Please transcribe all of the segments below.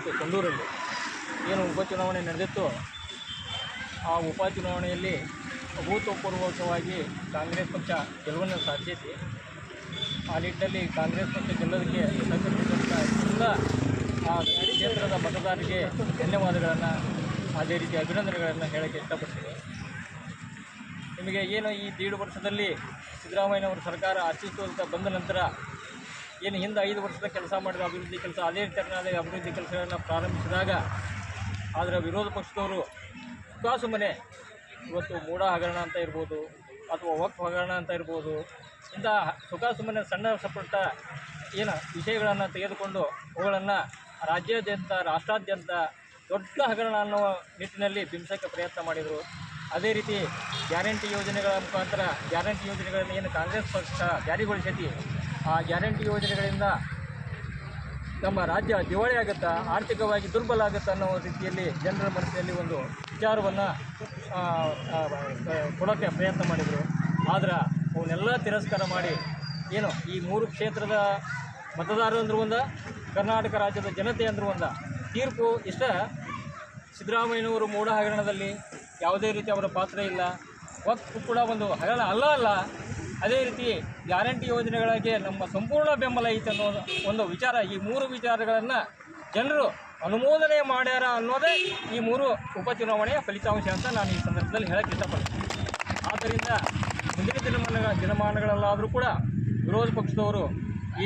ಮತ್ತು ಸಂಡೂರಲ್ಲಿ ಏನು ಉಪಚುನಾವಣೆ ನಡೆದಿತ್ತು, ಆ ಉಪಚುನಾವಣೆಯಲ್ಲಿ ಅಭೂತಪೂರ್ವಕವಾಗಿ ಕಾಂಗ್ರೆಸ್ ಪಕ್ಷ ಗೆಲುವನ್ನು ಸಾಧಿಸಿದೆ. ಆ ನಿಟ್ಟಿನಲ್ಲಿ ಕಾಂಗ್ರೆಸ್ ಪಕ್ಷ ಗೆಲ್ಲೋದಕ್ಕೆ ಸಹಕರಿಸಿದಂಥ ಎಲ್ಲ ಆ ಕ್ಷೇತ್ರದ ಮತದಾರರಿಗೆ ಧನ್ಯವಾದಗಳನ್ನು, ಅದೇ ರೀತಿ ಅಭಿನಂದನೆಗಳನ್ನು ಹೇಳೋಕ್ಕೆ ಇಷ್ಟಪಡ್ತೀನಿ. ನಿಮಗೆ ಏನು ಈ 1.5 ವರ್ಷದಲ್ಲಿ ಸಿದ್ದರಾಮಯ್ಯನವರ ಸರ್ಕಾರ ಅಸ್ತಿತ್ವಕ್ಕೆ ಬಂದ ನಂತರ ಏನು ಹಿಂದೆ 5 ವರ್ಷದ ಕೆಲಸ ಮಾಡಿದ ಅಭಿವೃದ್ಧಿ ಕೆಲಸ, ಅದೇ ತೆರನಾದ ಅಭಿವೃದ್ಧಿ ಕೆಲಸಗಳನ್ನು ಪ್ರಾರಂಭಿಸಿದಾಗ ಆದರೆ ವಿರೋಧ ಪಕ್ಷದವರು ಸುಮ್ಮನೆ ಇವತ್ತು ಮೂಢ ಹಗರಣ ಅಂತ ಇರ್ಬೋದು ಅಥವಾ ವಕ್ಫ್ ಹಗರಣ ಅಂತ ಇರ್ಬೋದು, ಇಂಥ ಸುಮ್ಮನೆ ಸಣ್ಣ ಸಪುಟ್ಟ ಏನು ವಿಷಯಗಳನ್ನು ತೆಗೆದುಕೊಂಡು ಅವುಗಳನ್ನು ರಾಜ್ಯಾದ್ಯಂತ ರಾಷ್ಟ್ರಾದ್ಯಂತ ದೊಡ್ಡ ಹಗರಣ ಅನ್ನೋ ನಿಟ್ಟಿನಲ್ಲಿ ಬಿಂಬಿಸೋಕ್ಕೆ ಪ್ರಯತ್ನ ಮಾಡಿದರು. ಅದೇ ರೀತಿ ಗ್ಯಾರಂಟಿ ಯೋಜನೆಗಳ ಮುಖಾಂತರ ಗ್ಯಾರಂಟಿ ಯೋಜನೆಗಳನ್ನು ಏನು ಕಾಂಗ್ರೆಸ್ ಪಕ್ಷ ಜಾರಿಗೊಳಿಸೈತಿ, ಆ ಗ್ಯಾರಂಟಿ ಯೋಜನೆಗಳಿಂದ ನಮ್ಮ ರಾಜ್ಯ ದಿವಾಳಿ ಆಗುತ್ತಾ, ಆರ್ಥಿಕವಾಗಿ ದುರ್ಬಲ ಆಗುತ್ತಾ ಅನ್ನೋ ರೀತಿಯಲ್ಲಿ ಜನರ ಮನಸ್ಸಿನಲ್ಲಿ ಒಂದು ವಿಚಾರವನ್ನು ಕೊಡೋಕ್ಕೆ ಪ್ರಯತ್ನ ಮಾಡಿದರು. ಆದ್ರೆ ಅವನ್ನೆಲ್ಲ ತಿರಸ್ಕಾರ ಮಾಡಿ ಏನು ಈ 3 ಕ್ಷೇತ್ರದ ಮತದಾರರು ಅಂದರೂ ಒಂದ, ಕರ್ನಾಟಕ ರಾಜ್ಯದ ಜನತೆ ಅಂದರೂ ಒಂದ ತೀರ್ಪು ಇಷ್ಟ. ಸಿದ್ದರಾಮಯ್ಯನವರು ಮೂಢ ಹಗರಣದಲ್ಲಿ ಯಾವುದೇ ರೀತಿ ಅವರ ಪಾತ್ರ ಇಲ್ಲ, ವಕ್ಫ್ ಕೂಡ ಒಂದು ಹಗರಣ ಅಲ್ಲ. ಅದೇ ರೀತಿ ಗ್ಯಾರಂಟಿ ಯೋಜನೆಗಳಿಗೆ ನಮ್ಮ ಸಂಪೂರ್ಣ ಬೆಂಬಲ ಐತೆ ಅನ್ನೋ ಒಂದು ವಿಚಾರ, ಈ 3 ವಿಚಾರಗಳನ್ನು ಜನರು ಅನುಮೋದನೆ ಮಾಡ್ಯಾರ ಅನ್ನೋದೇ ಈ 3 ಉಪಚುನಾವಣೆಯ ಫಲಿತಾಂಶ ಅಂತ ನಾನು ಈ ಸಂದರ್ಭದಲ್ಲಿ ಹೇಳಕ್ಕೆ ಇಷ್ಟಪಡ್ತೀನಿ. ಆದ್ದರಿಂದ ಮುಂದಿನ ದಿನಮಾನಗಳಲ್ಲಾದರೂ ಕೂಡ ವಿರೋಧ ಪಕ್ಷದವರು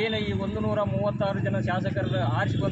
ಏನು ಈ 136 ಜನ ಶಾಸಕರ ಆರಿಸಿ ಬಂದು